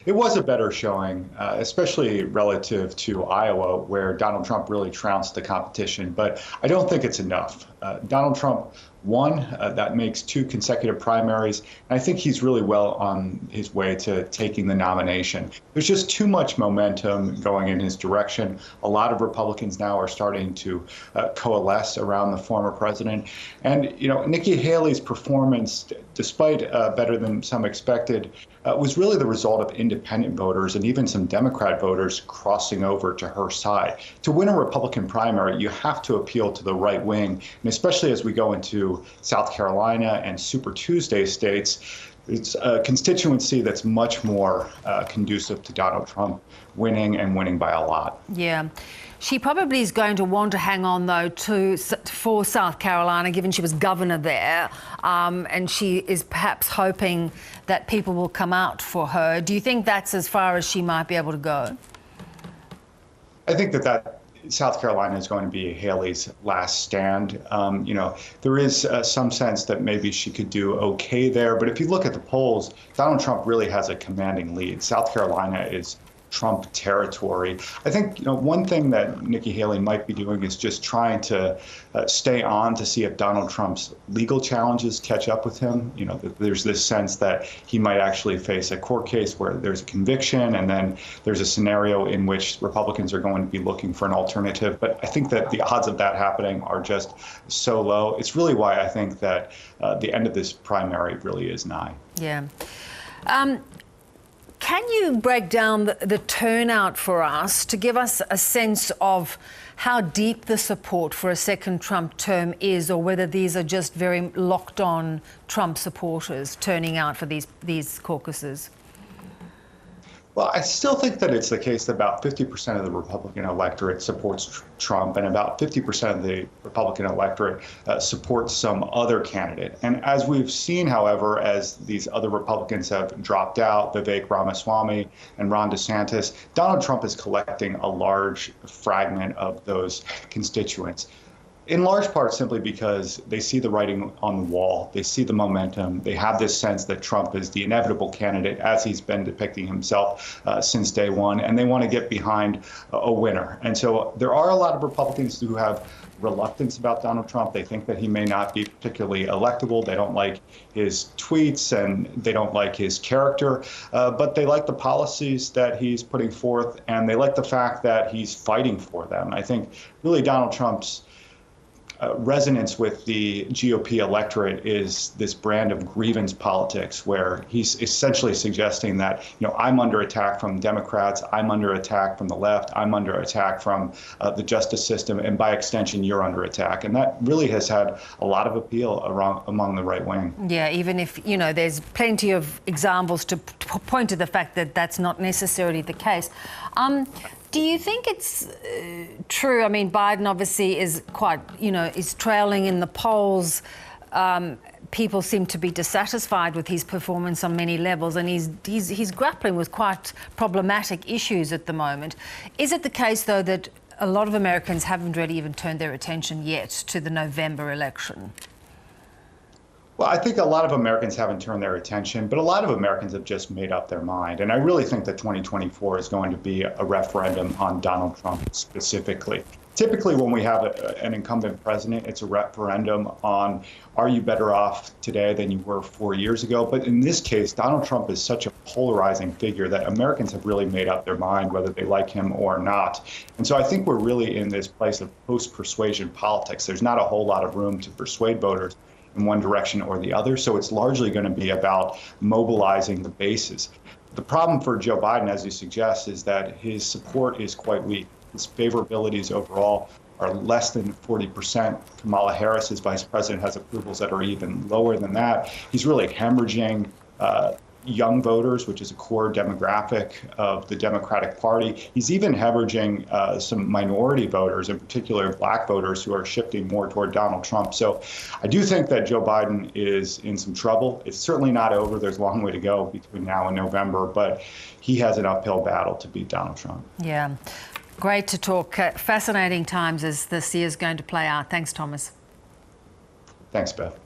It was a better showing, especially relative to Iowa, where Donald Trump really trounced the competition. But I don't think it's enough. Donald Trump won. That makes two consecutive primaries. And I think he's really well on his way to taking the nomination. There's just too much momentum going in his direction. A lot of Republicans now are starting to coalesce around the former president. And, Nikki Haley's performance, despite better than some expected, was really the result of independent voters and even some Democrat voters crossing over to her side. To win a Republican primary, you have to appeal to the right wing, and especially as we go into South Carolina and Super Tuesday states, it's a constituency that's much more conducive to Donald Trump winning and winning by a lot. Yeah. She probably is going to want to hang on, though, for South Carolina, given she was governor there, and she is perhaps hoping that people will come out for her. Do you think that's as far as she might be able to go? I think that South Carolina is going to be Haley's last stand. There is some sense that maybe she could do okay there. But if you look at the polls, Donald Trump really has a commanding lead. South Carolina is Trump territory. I think one thing that Nikki Haley might be doing is just trying to stay on to see if Donald Trump's legal challenges catch up with him. There's this sense that he might actually face a court case where there's a conviction, and then there's a scenario in which Republicans are going to be looking for an alternative. But I think that the odds of that happening are just so low. It's really why I think that the end of this primary really is nigh. Yeah. Can you break down the turnout for us to give us a sense of how deep the support for a second Trump term is, or whether these are just very locked-on Trump supporters turning out for these caucuses? Well, I still think that it's the case that about 50% of the Republican electorate supports Trump, and about 50% of the Republican electorate supports some other candidate. And as we've seen, however, as these other Republicans have dropped out, Vivek Ramaswamy and Ron DeSantis, Donald Trump is collecting a large fragment of those constituents. In large part simply because they see the writing on the wall, they see the momentum, they have this sense that Trump is the inevitable candidate as he's been depicting himself since day one, and they want to get behind a winner. And so there are a lot of Republicans who have reluctance about Donald Trump. They think that he may not be particularly electable. They don't like his tweets and they don't like his character, but they like the policies that he's putting forth, and they like the fact that he's fighting for them. I think really Donald Trump's resonance with the GOP electorate is this brand of grievance politics, where he's essentially suggesting that, I'm under attack from Democrats, I'm under attack from the left, I'm under attack from the justice system, and by extension, you're under attack. And that really has had a lot of appeal among the right wing. Yeah, even if, there's plenty of examples to point to the fact that that's not necessarily the case. Do you think it's true? I mean, Biden obviously is quite, is trailing in the polls. People seem to be dissatisfied with his performance on many levels, and he's grappling with quite problematic issues at the moment. Is it the case, though, that a lot of Americans haven't really even turned their attention yet to the November election? Well, I think a lot of Americans haven't turned their attention, but a lot of Americans have just made up their mind. And I really think that 2024 is going to be a referendum on Donald Trump specifically. Typically, when we have an incumbent president, it's a referendum on, are you better off today than you were 4 years ago? But in this case, Donald Trump is such a polarizing figure that Americans have really made up their mind whether they like him or not. And so I think we're really in this place of post-persuasion politics. There's not a whole lot of room to persuade voters in one direction or the other. So it's largely going to be about mobilizing the bases. The problem for Joe Biden, as you suggest, is that his support is quite weak. His favorabilities overall are less than 40%. Kamala Harris, his vice president, has approvals that are even lower than that. He's really hemorrhaging young voters, which is a core demographic of the Democratic Party. He's even hemorrhaging some minority voters, in particular Black voters, who are shifting more toward Donald Trump. So I do think that Joe Biden is in some trouble. It's certainly not over. There's a long way to go between now and November, but he has an uphill battle to beat Donald Trump. Yeah. Great to talk. Fascinating times as this year's going to play out. Thanks, Thomas. Thanks, Beth.